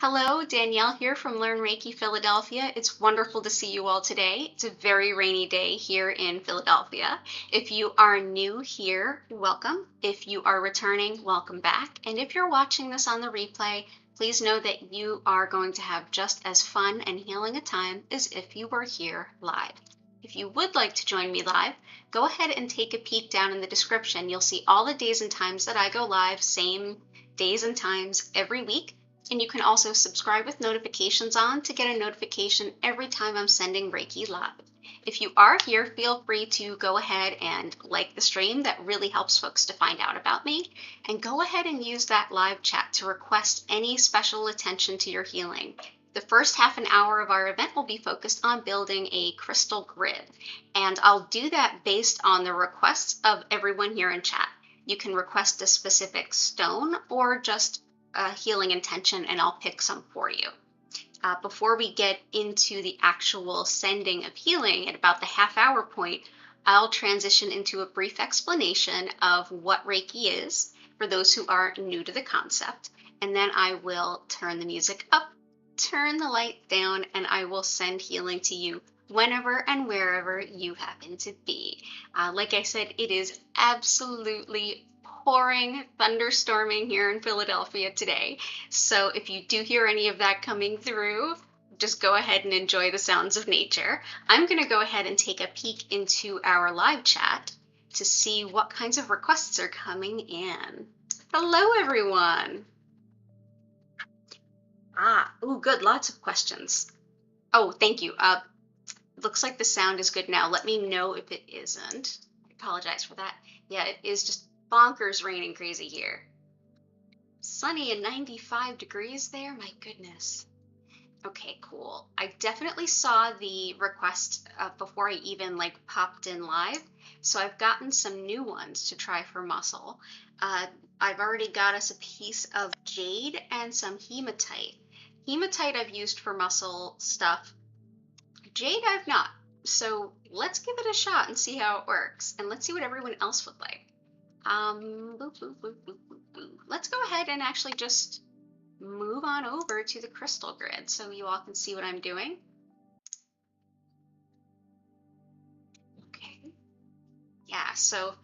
Hello, Danielle here from Learn Reiki Philadelphia. It's wonderful to see you all today. It's a very rainy day here in Philadelphia. If you are new here, welcome. If you are returning, welcome back. And if you're watching this on the replay, please know that you are going to have just as fun and healing a time as if you were here live. If you would like to join me live, go ahead and take a peek down in the description. You'll see all the days and times that I go live, same days and times every week. And you can also subscribe with notifications on to get a notification every time I'm sending Reiki live. If you are here, feel free to go ahead and like the stream. That really helps folks to find out about me. And go ahead and use that live chat to request any special attention to your healing. The first half an hour of our event will be focused on building a crystal grid. And I'll do that based on the requests of everyone here in chat. You can request a specific stone or just a healing intention, and I'll pick some for you. Before we get into the actual sending of healing at about the half-hour point, I'll transition into a brief explanation of what Reiki is for those who are new to the concept, and then I will turn the music up, turn the light down, and I will send healing to you whenever and wherever you happen to be. Like I said, it is absolutely pouring, thunderstorming here in Philadelphia today. So if you do hear any of that coming through, just go ahead and enjoy the sounds of nature. I'm going to go ahead and take a peek into our live chat to see what kinds of requests are coming in. Hello, everyone. Oh, good. Lots of questions. Oh, thank you. Looks like the sound is good now. Let me know if it isn't. I apologize for that. Yeah, it is just bonkers raining crazy here. Sunny and 95 degrees there. My goodness. Okay, cool. I definitely saw the request before I even popped in live. So I've gotten some new ones to try for muscle. I've already got us a piece of jade and some hematite. Hematite I've used for muscle stuff. Jade I've not. So let's give it a shot and see how it works. And let's see what everyone else would like. Let's go ahead and actually just move on over to the crystal grid so you all can see what I'm doing. Okay. Yeah, so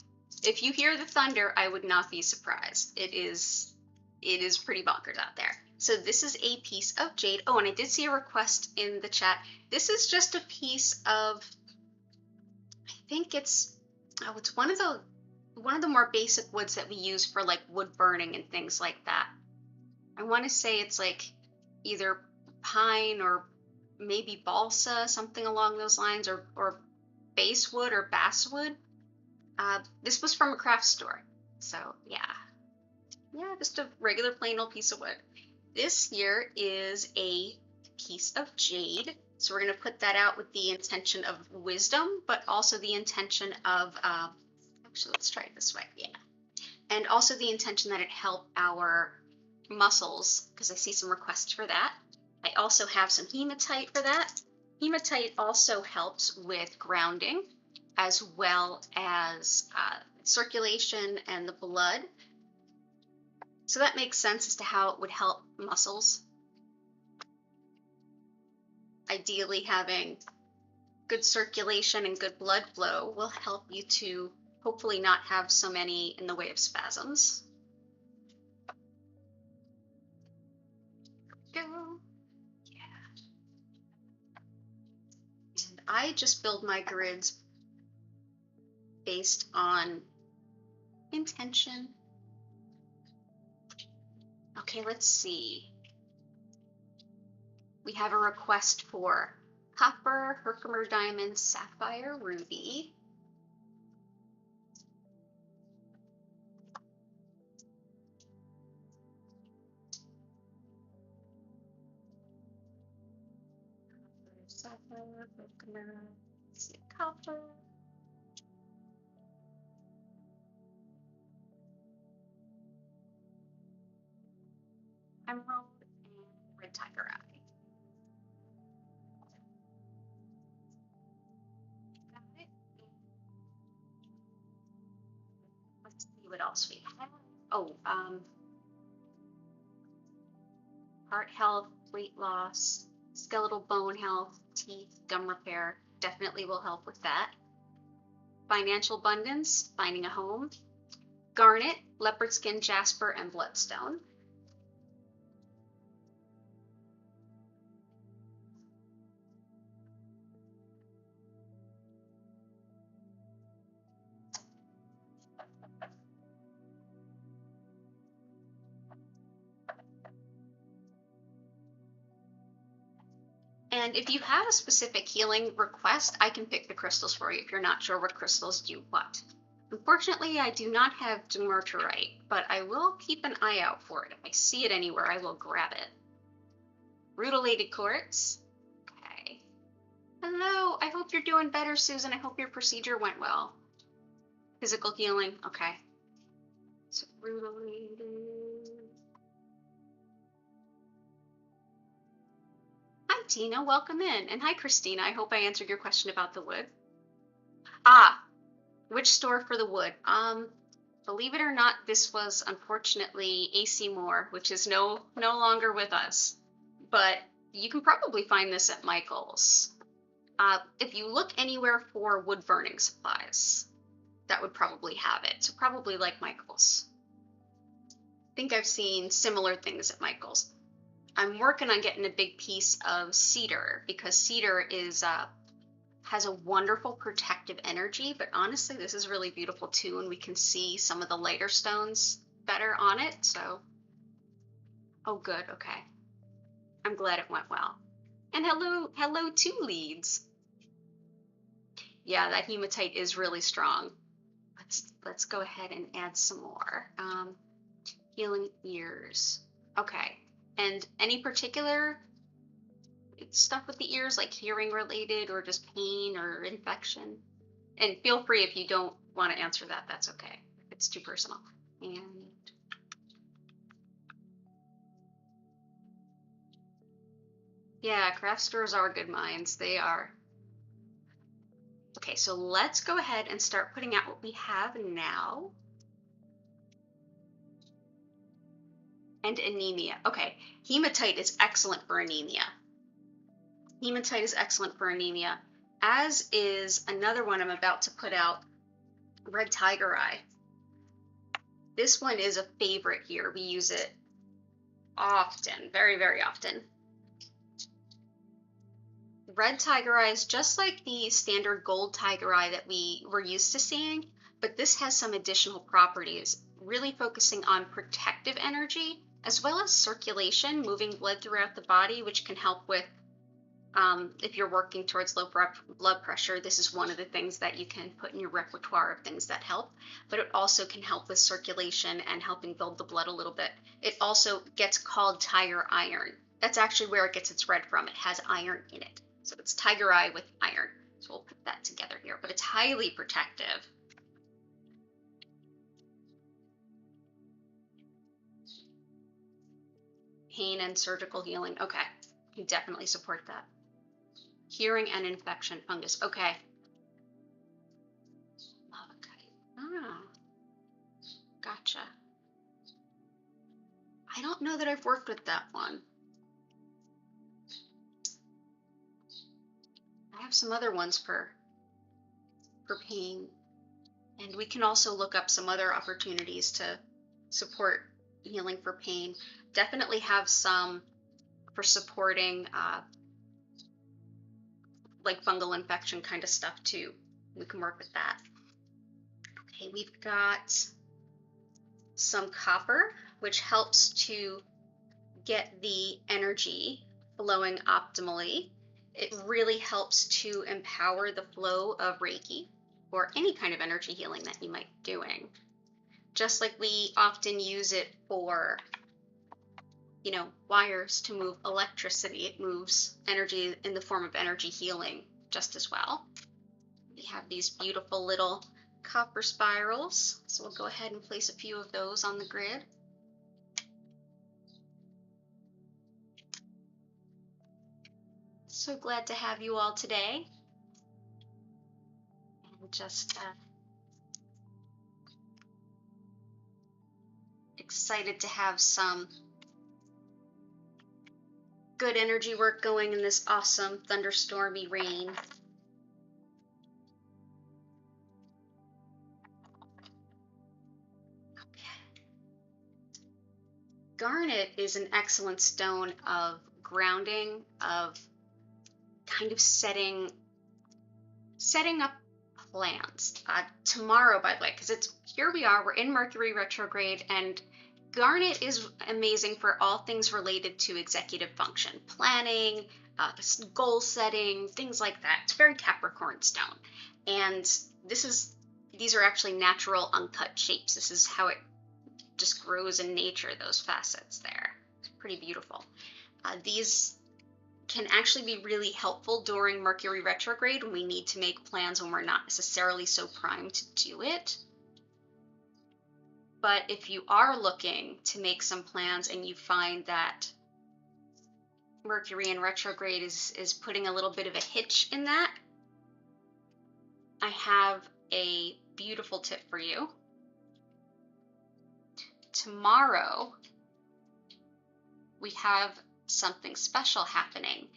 if you hear the thunder, I would not be surprised. It is pretty bonkers out there. So this is a piece of jade. Oh, and I did see a request in the chat. This is just a piece of, I think it's one of the more basic woods that we use for wood burning and things like that. I want to say it's either pine or maybe balsa, something along those lines, or basswood or basswood. This was from a craft store. So yeah, just a regular plain old piece of wood. This here is a piece of jade. So we're going to put that out with the intention of wisdom, but also the intention of, actually, let's try it this way. Yeah. And also the intention that it help our muscles, because I see some requests for that. I also have some hematite for that. Hematite also helps with grounding, as well as circulation and the blood. So that makes sense as to how it would help muscles. Ideally, having good circulation and good blood flow will help you to hopefully not have so many in the way of spasms. Go. Yeah. And I just build my grids based on intention. Okay, let's see. We have a request for copper, herkimer diamond, sapphire, ruby. Sapphire, herkimer, copper. Emerald and red tiger eye. Got it. Let's see what else we have. Oh, heart health, weight loss, skeletal bone health, teeth, gum repair. Definitely will help with that. Financial abundance, finding a home. Garnet, leopardskin, jasper, and bloodstone. And if you have a specific healing request, I can pick the crystals for you if you're not sure what crystals do what. Unfortunately, I do not have dalmatite, but I will keep an eye out for it. If I see it anywhere, I will grab it. Rutilated quartz. Okay. Hello, I hope you're doing better, Susan. I hope your procedure went well. Physical healing, okay. So rutilated. Hi, Tina, welcome in. And hi, Christina. I hope I answered your question about the wood. Ah, which store for the wood? Believe it or not, this was unfortunately AC Moore, which is no longer with us. But you can probably find this at Michael's. If you look anywhere for wood burning supplies, that would probably have it. So probably like Michael's. I think I've seen similar things at Michael's. I'm working on getting a big piece of cedar because cedar is has a wonderful protective energy, but honestly, this is really beautiful too, and we can see some of the lighter stones better on it. So, oh, good, okay. I'm glad it went well. And hello, 2 leads. Yeah, that hematite is really strong. Let's go ahead and add some more. Healing ears. Okay. And any particular stuff with the ears, like hearing related or just pain or infection? And feel free if you don't want to answer that, that's okay. If it's too personal. And yeah, craft stores are good minds. They are. Okay, so let's go ahead and start putting out what we have now. And anemia. Okay, hematite is excellent for anemia. Hematite is excellent for anemia, as is another one I'm about to put out, red tiger eye. This one is a favorite here. We use it often, very, very often. Red tiger eye is just like the standard gold tiger eye that we were used to seeing, but this has some additional properties, really focusing on protective energy, as well as circulation, moving blood throughout the body, which can help with, if you're working towards low blood pressure, this is one of the things that you can put in your repertoire of things that help, but it also can help with circulation and helping build the blood a little bit. It also gets called tiger iron. That's actually where it gets its red from. It has iron in it. So it's tiger eye with iron. So we'll put that together here, but it's highly protective. Pain and surgical healing. Okay, you definitely support that. Hearing and infection, fungus. Okay. Ah, gotcha. I don't know that I've worked with that one. I have some other ones for pain. And we can also look up some other opportunities to support healing for pain. Definitely have some for supporting like fungal infection kind of stuff too. We can work with that. Okay, we've got some copper, which helps to get the energy flowing optimally. It really helps to empower the flow of Reiki or any kind of energy healing that you might be doing. Just like we often use it for, you know, wires to move electricity, it moves energy in the form of energy healing just as well. We have these beautiful little copper spirals, so we'll go ahead and place a few of those on the grid. So glad to have you all today. And just excited to have some good energy work going in this awesome thunderstormy rain. Garnet is an excellent stone of grounding, of kind of setting up plans. Tomorrow, by the way, because here we are, we're in Mercury retrograde, and Garnet is amazing for all things related to executive function, planning, goal setting, things like that. It's very Capricorn stone. And these are actually natural uncut shapes. This is how it just grows in nature, those facets there. It's pretty beautiful. These can actually be really helpful during Mercury retrograde when we need to make plans when we're not necessarily so primed to do it. But if you are looking to make some plans and you find that Mercury in retrograde is putting a little bit of a hitch in that, I have a beautiful tip for you. Tomorrow, we have something special happening.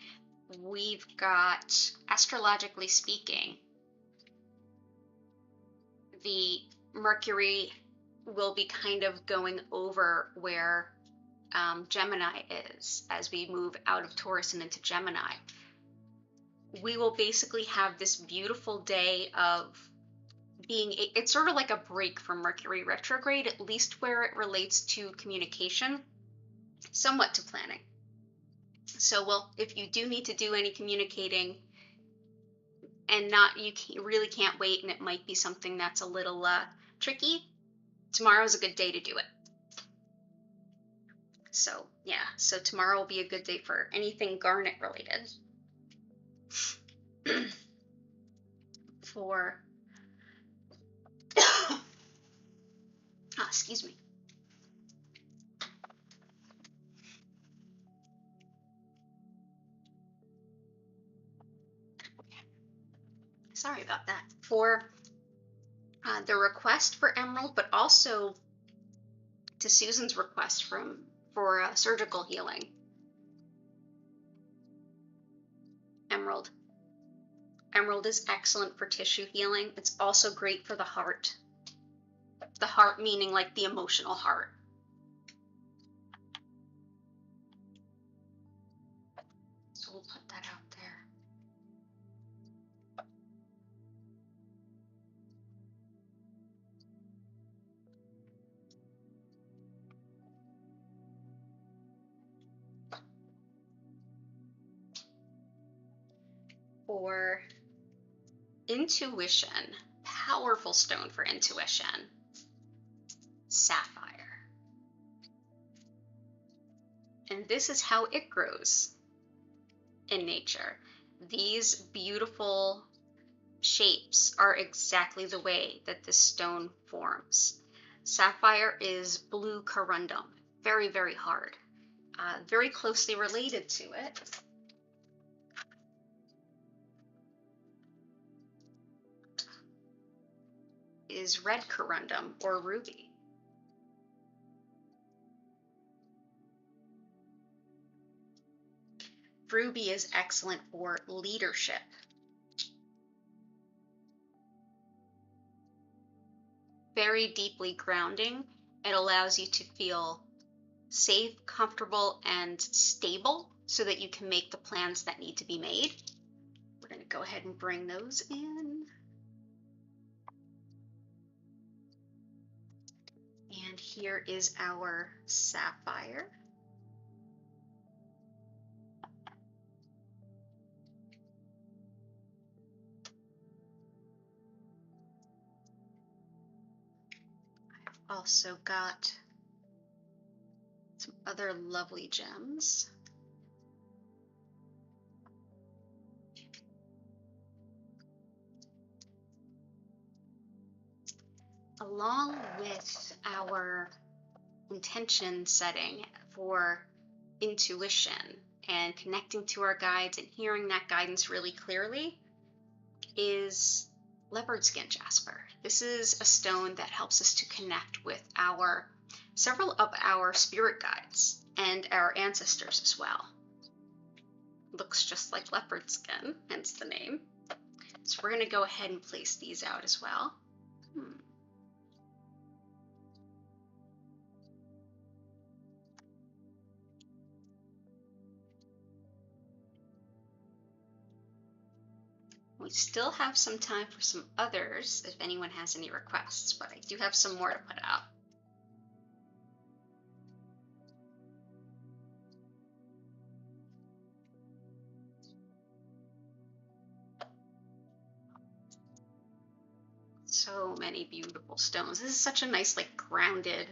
We've got, astrologically speaking, the Mercury will be kind of going over where Gemini is as we move out of Taurus and into Gemini. We will basically have this beautiful day of it's sort of like a break from Mercury retrograde, at least where it relates to communication, somewhat to planning. So, well, if you do need to do any communicating and you really can't wait, and it might be something that's a little tricky, tomorrow's a good day to do it. So, yeah, so tomorrow will be a good day for anything Garnet related. Excuse me. Sorry about that. For the request for emerald, but also to Susan's request for surgical healing. Emerald. Emerald is excellent for tissue healing. It's also great for the heart. The heart meaning like the emotional heart. So we'll put that out there. For intuition, powerful stone for intuition, sapphire. And this is how it grows in nature. These beautiful shapes are exactly the way that this stone forms. Sapphire is blue corundum, very, very hard. Very closely related to it is red corundum or ruby. Ruby is excellent for leadership. Very deeply grounding. It allows you to feel safe, comfortable, and stable so that you can make the plans that need to be made. We're going to go ahead and bring those in. And here is our sapphire. I've also got some other lovely gems. Along with our intention setting for intuition and connecting to our guides and hearing that guidance really clearly is leopardskin jasper. This is a stone that helps us to connect with several of our spirit guides and our ancestors as well. Looks just like leopard skin, hence the name. So we're going to go ahead and place these out as well. We still have some time for some others if anyone has any requests, but I do have some more to put out. So many beautiful stones. This is such a nice, like, grounded,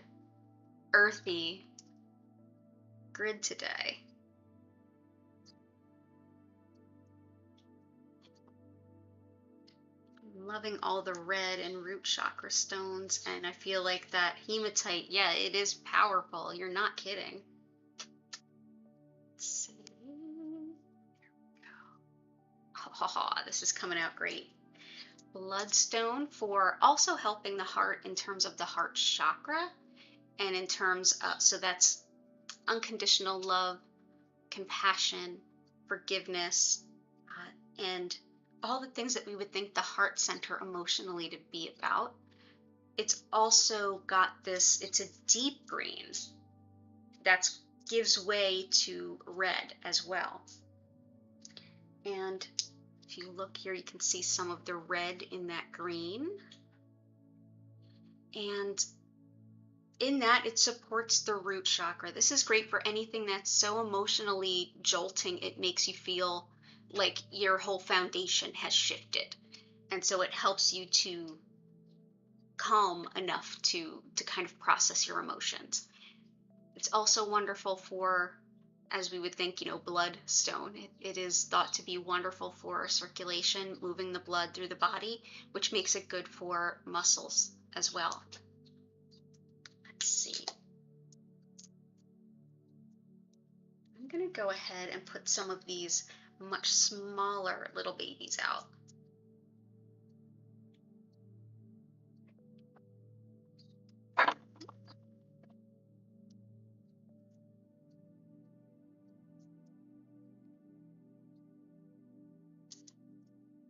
earthy grid today. I'm loving all the red and root chakra stones, and I feel like that hematite, yeah, it is powerful. You're not kidding. Let's see. Oh, this is coming out great. Bloodstone for also helping the heart in terms of the heart chakra, and in terms of, so that's unconditional love, compassion, forgiveness, and all the things that we would think the heart center emotionally to be about. It's also got this, it's a deep green that gives way to red as well. And if you look here, you can see some of the red in that green. And in that, it supports the root chakra. This is great for anything that's so emotionally jolting, it makes you feel like your whole foundation has shifted. And so it helps you to calm enough to kind of process your emotions. It's also wonderful for, as we would think, bloodstone. It is thought to be wonderful for circulation, moving the blood through the body, which makes it good for muscles as well. Let's see. I'm going to go ahead and put some of these much smaller little babies out.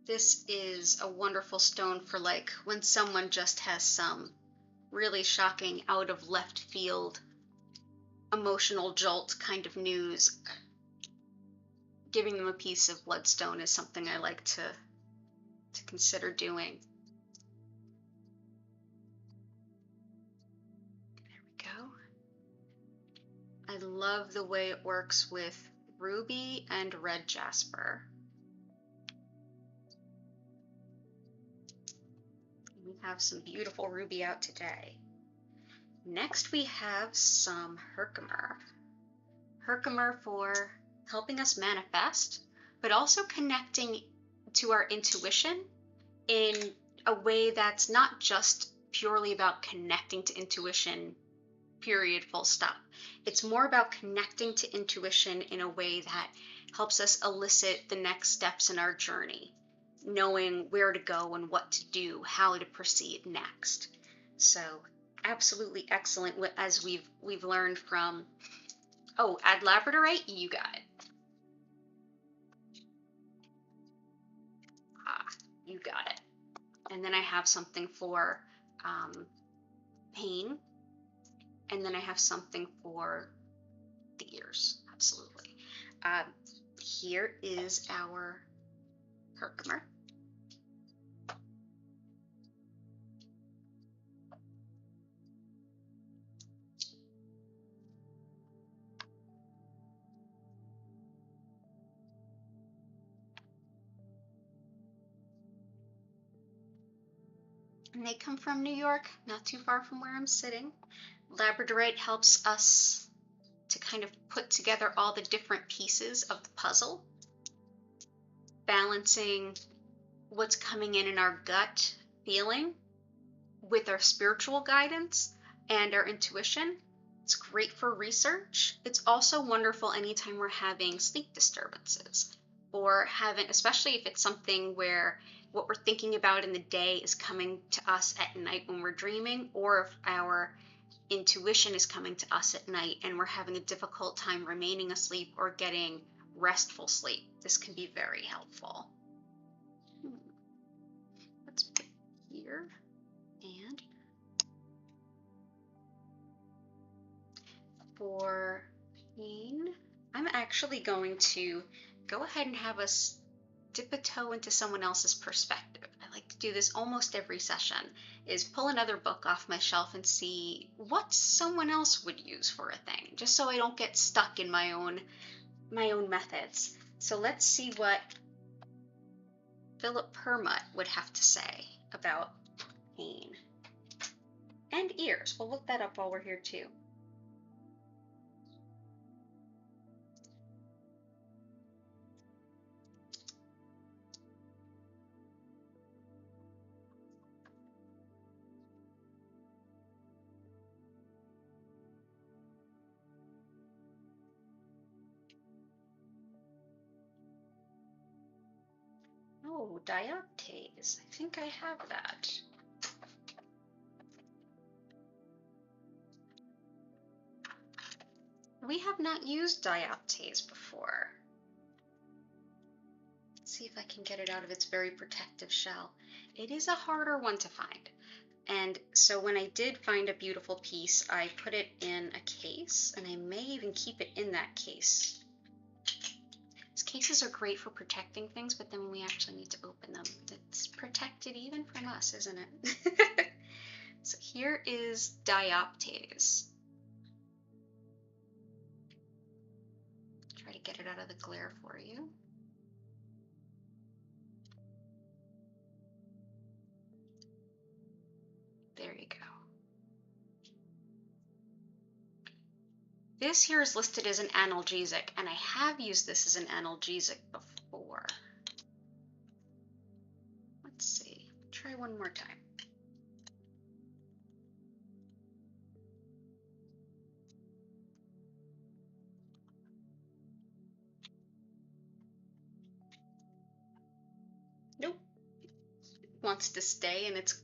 This is a wonderful stone for, like, when someone just has some really shocking, out of left field, emotional jolt kind of news. Giving them a piece of bloodstone is something I like to consider doing. There we go. I love the way it works with ruby and red jasper. We have some beautiful ruby out today. Next we have some herkimer. Herkimer for helping us manifest, but also connecting to our intuition in a way that's not just purely about connecting to intuition, period, full stop. It's more about connecting to intuition in a way that helps us elicit the next steps in our journey, knowing where to go and what to do, how to proceed next. So absolutely excellent, as we've learned from, add labradorite, you got it. You got it. And then I have something for pain, and then I have something for the ears. Absolutely. Here is our herkimer. And they come from New York, not too far from where I'm sitting. Labradorite helps us to kind of put together all the different pieces of the puzzle, balancing what's coming in our gut feeling with our spiritual guidance and our intuition. It's great for research. It's also wonderful anytime we're having sleep disturbances, or especially if it's something where what we're thinking about in the day is coming to us at night when we're dreaming, or if our intuition is coming to us at night and we're having a difficult time remaining asleep or getting restful sleep, this can be very helpful. Let's put here, and for pain, I'm actually going to go ahead and have us dip a toe into someone else's perspective. I like to do this almost every session, is pull another book off my shelf and see what someone else would use for a thing, just so I don't get stuck in my own methods. So let's see what Philip Permut would have to say about pain and ears. We'll look that up while we're here too. Oh, dioptase. I think I have that. We have not used dioptase before. Let's see if I can get it out of its very protective shell. It is a harder one to find. And so when I did find a beautiful piece, I put it in a case, and I may even keep it in that case. These cases are great for protecting things, but then when we actually need to open them, it's protected even from us, isn't it? So here is dioptase. Try to get it out of the glare for you. There you go. This here is listed as an analgesic, and I have used this as an analgesic before. Let's see, try one more time. Nope, it wants to stay in its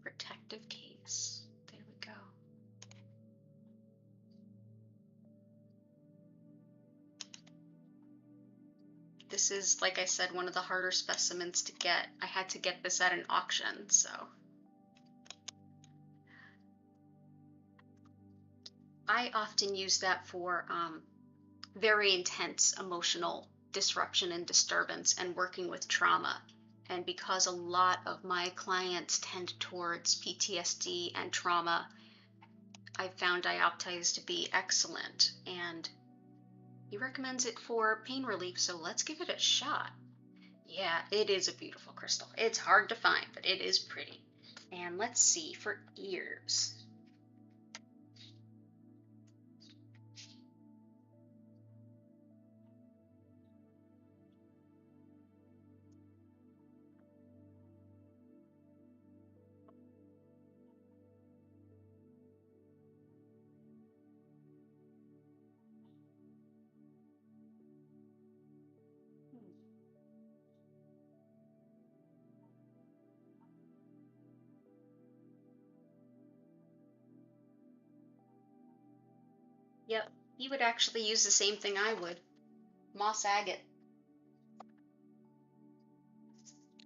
protective case. There we go. This is, like I said, one of the harder specimens to get. I had to get this at an auction, so. I often use that for very intense emotional disruption and disturbance and working with trauma. And because a lot of my clients tend towards PTSD and trauma, I found dioptase to be excellent. And he recommends it for pain relief, so let's give it a shot. Yeah, it is a beautiful crystal. It's hard to find, but it is pretty. And let's see, for ears. Yep, he would actually use the same thing I would. Moss agate.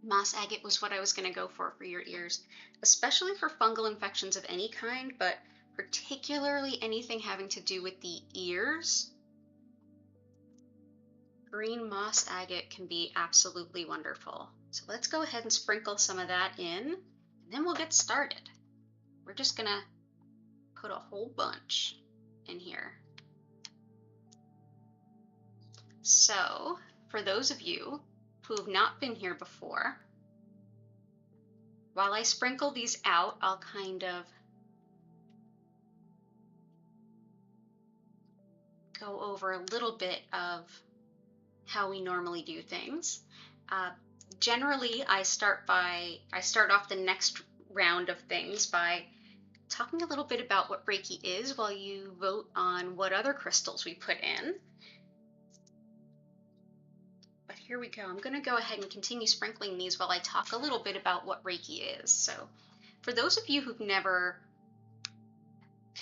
Moss agate was what I was going to go for your ears, especially for fungal infections of any kind, but particularly anything having to do with the ears. Green moss agate can be absolutely wonderful. So let's go ahead and sprinkle some of that in, and then we'll get started. We're just going to put a whole bunch in here. So, for those of you who have not been here before, while I sprinkle these out, I'll kind of go over a little bit of how we normally do things. Generally, I start off the next round of things by talking a little bit about what Reiki is while you vote on what other crystals we put in. But here we go. I'm going to go ahead and continue sprinkling these while I talk a little bit about what Reiki is. So for those of you who've never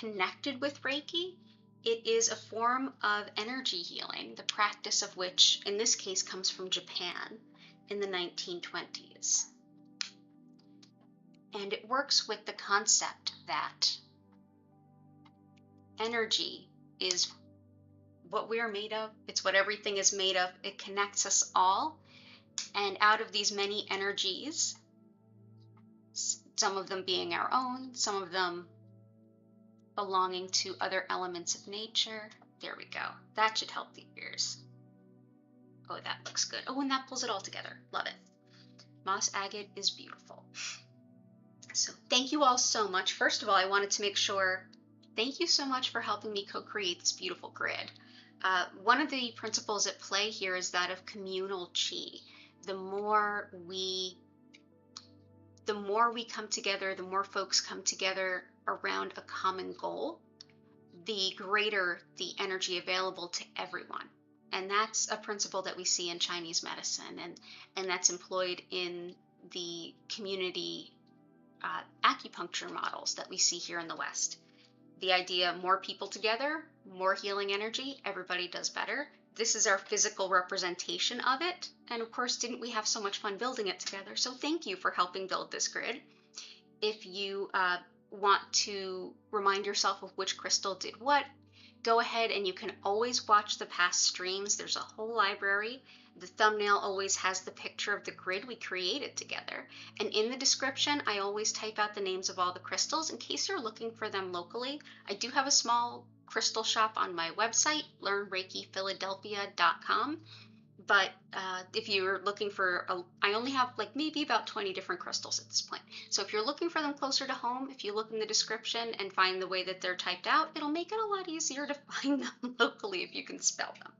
connected with Reiki, It is a form of energy healing, the practice of which, in this case, comes from Japan in the 1920s. And it works with the concept that energy is what we are made of. It's what everything is made of. It connects us all. And out of these many energies, some of them being our own, some of them belonging to other elements of nature. There we go. That should help the ears. Oh, that looks good. Oh, and that pulls it all together. Love it. Moss agate is beautiful. So thank you all so much. First of all, I wanted to make sure, thank you so much for helping me co-create this beautiful grid. One of the principles at play here is that of communal chi. The more we come together, the more folks come together around a common goal, the greater the energy available to everyone. And that's a principle that we see in Chinese medicine, and that's employed in the community acupuncture models that we see here in the West. The idea, more people together, more healing energy, everybody does better. This is our physical representation of it. And of course, didn't we have so much fun building it together? So thank you for helping build this grid. If you want to remind yourself of which crystal did what, go ahead and you can always watch the past streams. There's a whole library. The thumbnail always has the picture of the grid we created together. And in the description, I always type out the names of all the crystals in case you're looking for them locally. I do have a small crystal shop on my website, learnreikiphiladelphia.com. But if you're looking for, I only have like maybe about 20 different crystals at this point. So if you're looking for them closer to home, if you look in the description and find the way that they're typed out, it'll make it a lot easier to find them locally if you can spell them.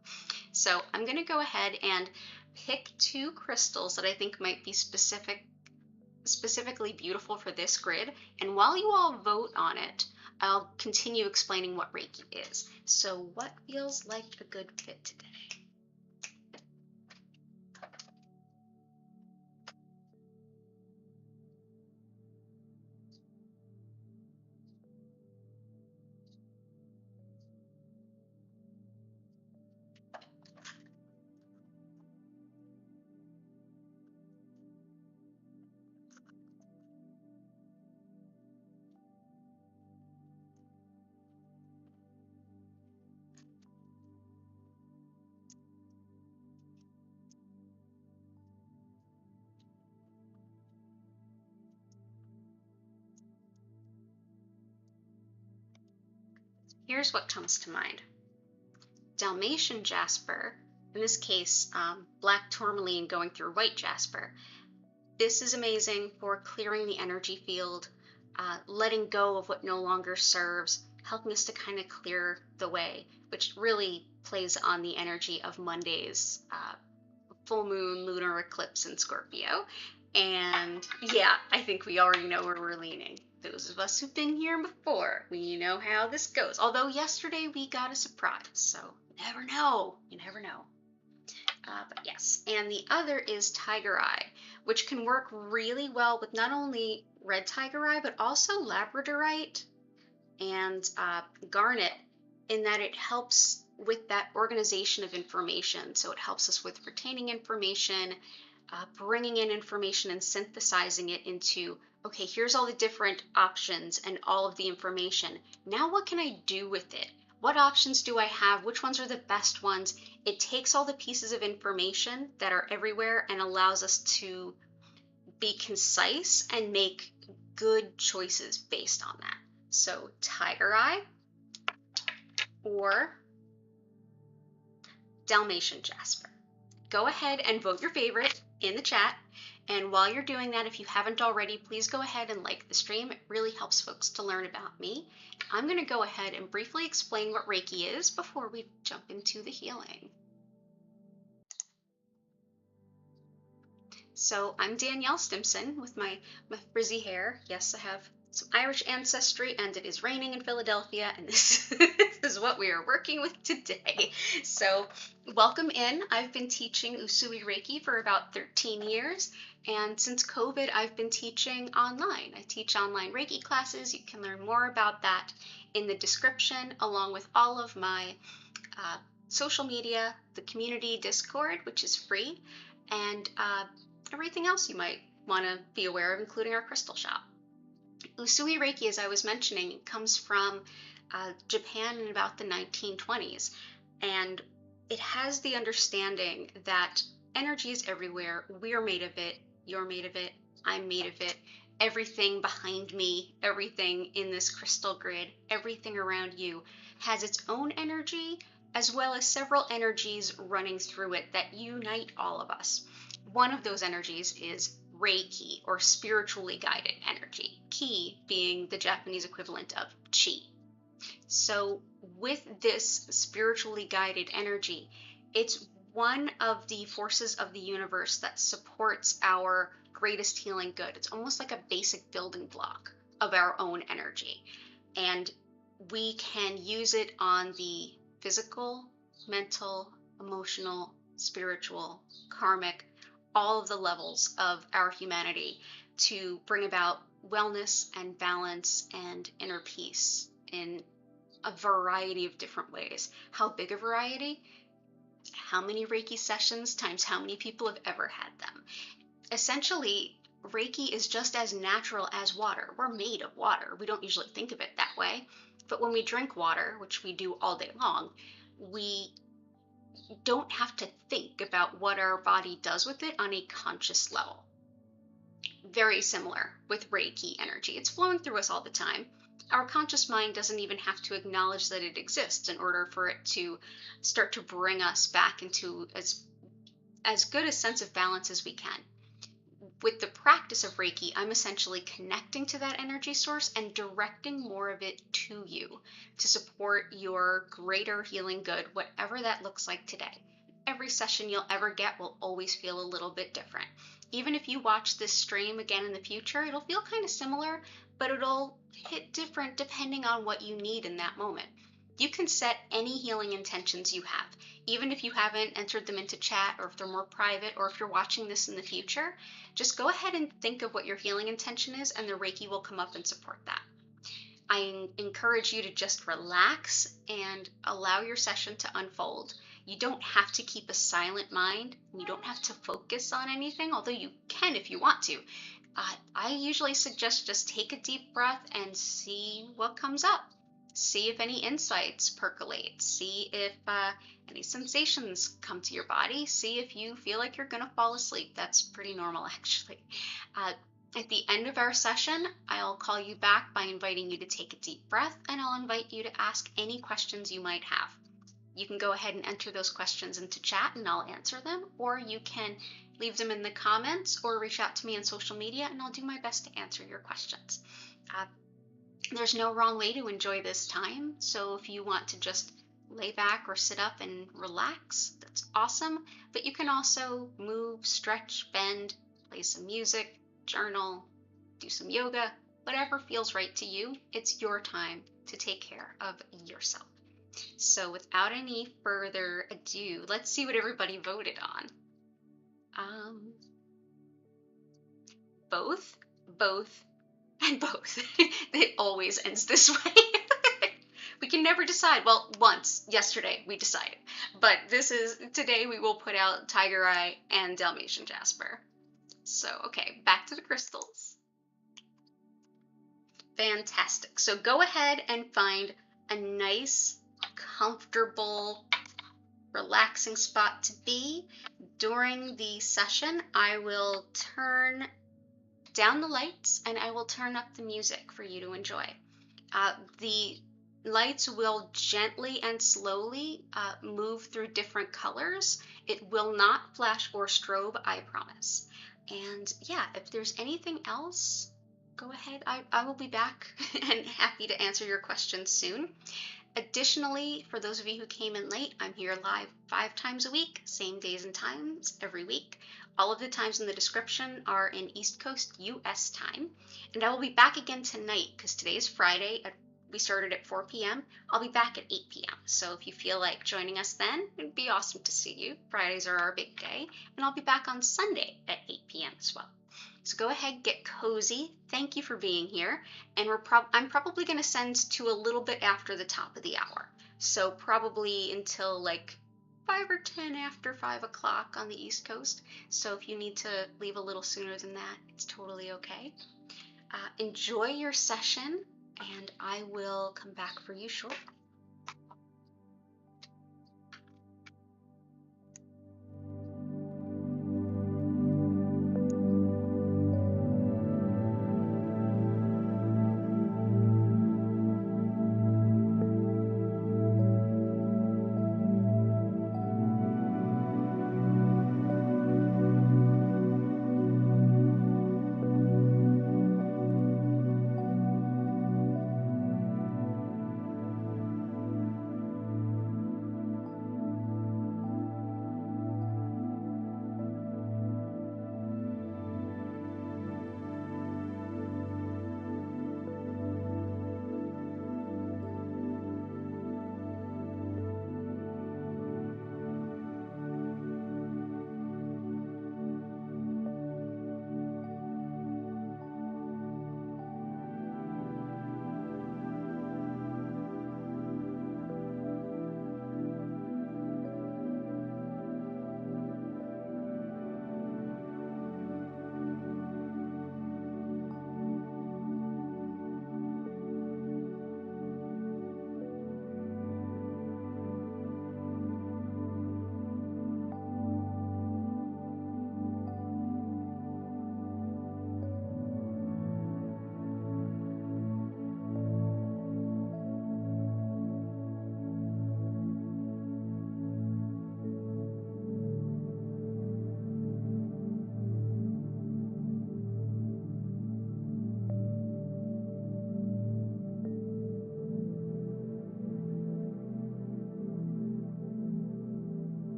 So I'm going to go ahead and pick two crystals that I think might be specifically beautiful for this grid. And while you all vote on it, I'll continue explaining what Reiki is. So what feels like a good fit today? Here's what comes to mind. Dalmatian Jasper, in this case, black tourmaline going through white Jasper. This is amazing for clearing the energy field, letting go of what no longer serves, helping us to kind of clear the way, which really plays on the energy of Monday's full moon lunar eclipse in Scorpio. And yeah, I think we already know where we're leaning. Those of us who've been here before, we know how this goes. Although yesterday we got a surprise, so you never know. You never know. But yes, and the other is tiger eye, which can work really well with not only red tiger eye, but also labradorite and garnet, in that it helps with that organization of information. So it helps us with retaining information, bringing in information and synthesizing it into, okay, here's all the different options and all of the information. Now what can I do with it? What options do I have? Which ones are the best ones? It takes all the pieces of information that are everywhere and allows us to be concise and make good choices based on that. So tiger eye or Dalmatian Jasper. Go ahead and vote your favorite in the chat. And while you're doing that, if you haven't already, please go ahead and like the stream. It really helps folks to learn about me. I'm going to go ahead and briefly explain what Reiki is before we jump into the healing. So I'm Danielle Stimpson with my frizzy hair. Yes, I have some Irish ancestry, and it is raining in Philadelphia, and this is what we are working with today. So welcome in. I've been teaching Usui Reiki for about 13 years, And since COVID, I've been teaching online. I teach online Reiki classes. You can learn more about that in the description, along with all of my social media, the community Discord, which is free, and everything else you might want to be aware of, including our crystal shop. Usui Reiki, as I was mentioning, comes from Japan in about the 1920s, and it has the understanding that energy is everywhere. We're made of it, you're made of it, I'm made of it. Everything behind me, everything in this crystal grid, everything around you has its own energy, as well as several energies running through it that unite all of us. One of those energies is Reiki, or spiritually guided energy, ki being the Japanese equivalent of chi. So with this spiritually guided energy, it's one of the forces of the universe that supports our greatest healing good. It's almost like a basic building block of our own energy. And we can use it on the physical, mental, emotional, spiritual, karmic, all of the levels of our humanity to bring about wellness and balance and inner peace in a variety of different ways. How big a variety? How many Reiki sessions times how many people have ever had them? Essentially, Reiki is just as natural as water. We're made of water. We don't usually think of it that way. But when we drink water, which we do all day long, we don't have to think about what our body does with it on a conscious level. Very similar with Reiki energy. It's flowing through us all the time. Our conscious mind doesn't even have to acknowledge that it exists in order for it to start to bring us back into as good a sense of balance as we can. With the practice of Reiki, I'm essentially connecting to that energy source and directing more of it to you to support your greater healing good, whatever that looks like today. Every session you'll ever get will always feel a little bit different. Even if you watch this stream again in the future, it'll feel kind of similar, but it'll hit different depending on what you need in that moment. You can set any healing intentions you have, even if you haven't entered them into chat, or if they're more private, or if you're watching this in the future. Just go ahead and think of what your healing intention is, and the Reiki will come up and support that. I encourage you to just relax and allow your session to unfold. You don't have to keep a silent mind. You don't have to focus on anything, although you can if you want to. I usually suggest just take a deep breath and see what comes up. See if any insights percolate. See if any sensations come to your body. See if you feel like you're going to fall asleep. That's pretty normal, actually. At the end of our session, I'll call you back by inviting you to take a deep breath, and I'll invite you to ask any questions you might have. You can go ahead and enter those questions into chat and I'll answer them, or you can leave them in the comments or reach out to me on social media and I'll do my best to answer your questions. There's no wrong way to enjoy this time, so if you want to just lay back or sit up and relax, that's awesome. But you can also move, stretch, bend, play some music, journal, do some yoga, whatever feels right to you. It's your time to take care of yourself. So without any further ado, let's see what everybody voted on. Both, and both. It always ends this way. We can never decide. Well, once, yesterday, we decided. But today we will put out Tiger Eye and Dalmatian Jasper. So, okay, back to the crystals. Fantastic. So go ahead and find a nice, comfortable, relaxing spot to be. During the session, I will turn down the lights and I will turn up the music for you to enjoy. The lights will gently and slowly move through different colors. It will not flash or strobe, I promise. And yeah, if there's anything else, go ahead. I will be back and happy to answer your questions soon. Additionally, for those of you who came in late, I'm here live 5 times a week, same days and times every week. All of the times in the description are in East Coast US time. And I will be back again tonight because today is Friday at we started at 4 p.m. I'll be back at 8 p.m. So if you feel like joining us then, it'd be awesome to see you. Fridays are our big day, and I'll be back on Sunday at 8 p.m. as well. So go ahead, get cozy. Thank you for being here. And I'm probably going to send to a little bit after the top of the hour. So probably until like 5 or 10 after 5 o'clock on the East Coast. So if you need to leave a little sooner than that, it's totally okay. Enjoy your session, and I will come back for you shortly.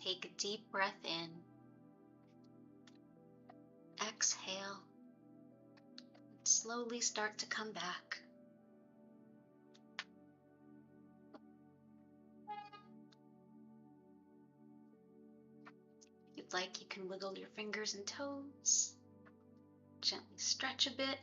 take a deep breath in. Exhale. And slowly start to come back. If you'd like, you can wiggle your fingers and toes. Gently stretch a bit.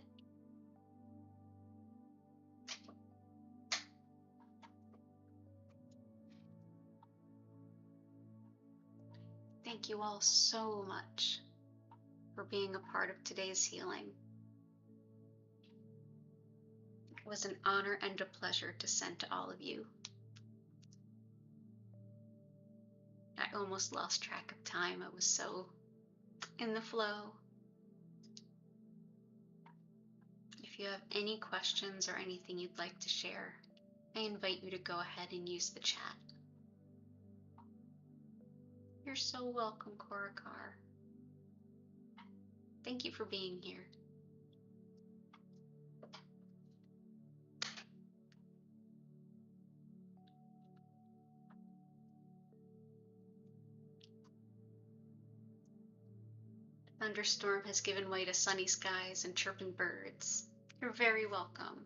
Thank you all so much for being a part of today's healing. It was an honor and a pleasure to send to all of you. I almost lost track of time. I was so in the flow. If you have any questions or anything you'd like to share, I invite you to go ahead and use the chat. You're so welcome, Korakar. Thank you for being here. The thunderstorm has given way to sunny skies and chirping birds. You're very welcome.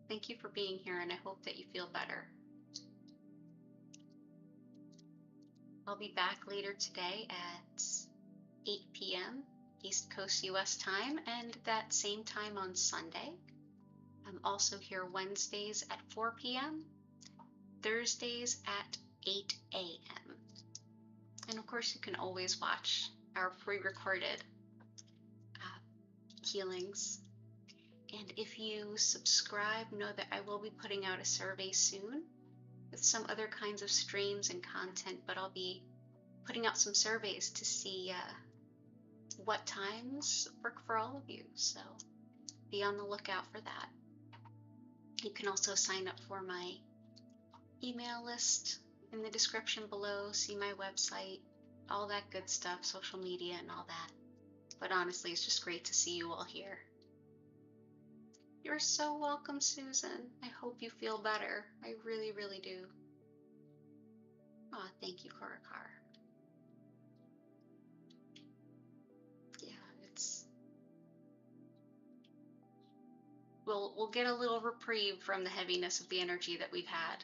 Thank you for being here, and I hope that you feel better. I'll be back later today at 8 p.m. East Coast US time, and that same time on Sunday. I'm also here Wednesdays at 4 p.m., Thursdays at 8 a.m. And of course, you can always watch our pre-recorded healings. And if you subscribe, know that I will be putting out a survey soon with some other kinds of streams and content, but I'll be putting out some surveys to see what times work for all of you. So be on the lookout for that. You can also sign up for my email list in the description below, see my website, all that good stuff, social media and all that. But honestly, it's just great to see you all here. You're so welcome, Susan. I hope you feel better. I really, really do. Oh, thank you, Korakar. Yeah, we'll get a little reprieve from the heaviness of the energy that we've had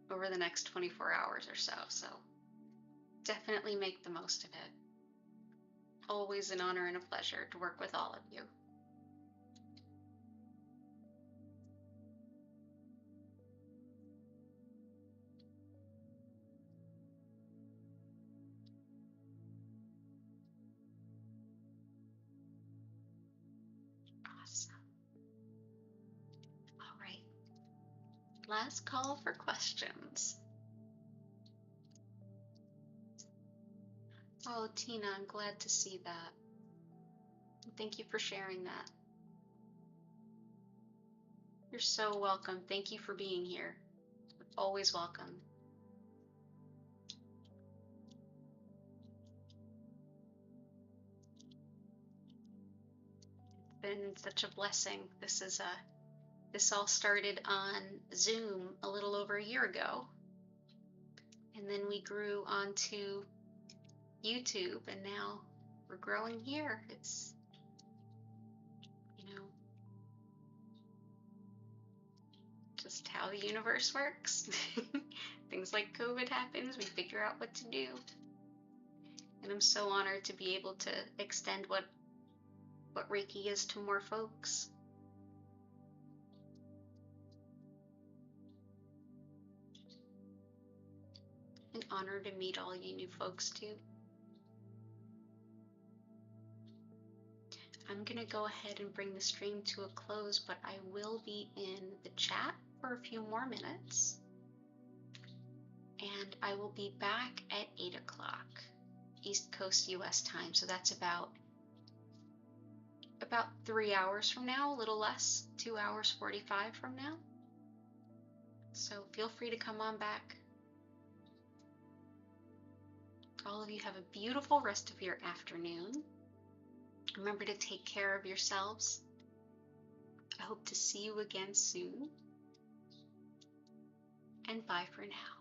over the next 24 hours or so. So definitely make the most of it. Always an honor and a pleasure to work with all of you. Awesome. All right. Last call for questions. Oh, Tina, I'm glad to see that. Thank you for sharing that. You're so welcome. Thank you for being here. Always welcome. It's been such a blessing. This all started on Zoom a little over a year ago. And then we grew onto YouTube, and now we're growing here. It's, just how the universe works. Things like COVID happens, we figure out what to do. And I'm so honored to be able to extend what Reiki is to more folks. An honor to meet all you new folks too. I'm going to go ahead and bring the stream to a close, but I will be in the chat for a few more minutes. And I will be back at 8 o'clock East Coast US time. So that's about 3 hours from now, a little less, 2 hours 45 from now. So feel free to come on back. All of you have a beautiful rest of your afternoon. Remember to take care of yourselves. I hope to see you again soon. And bye for now.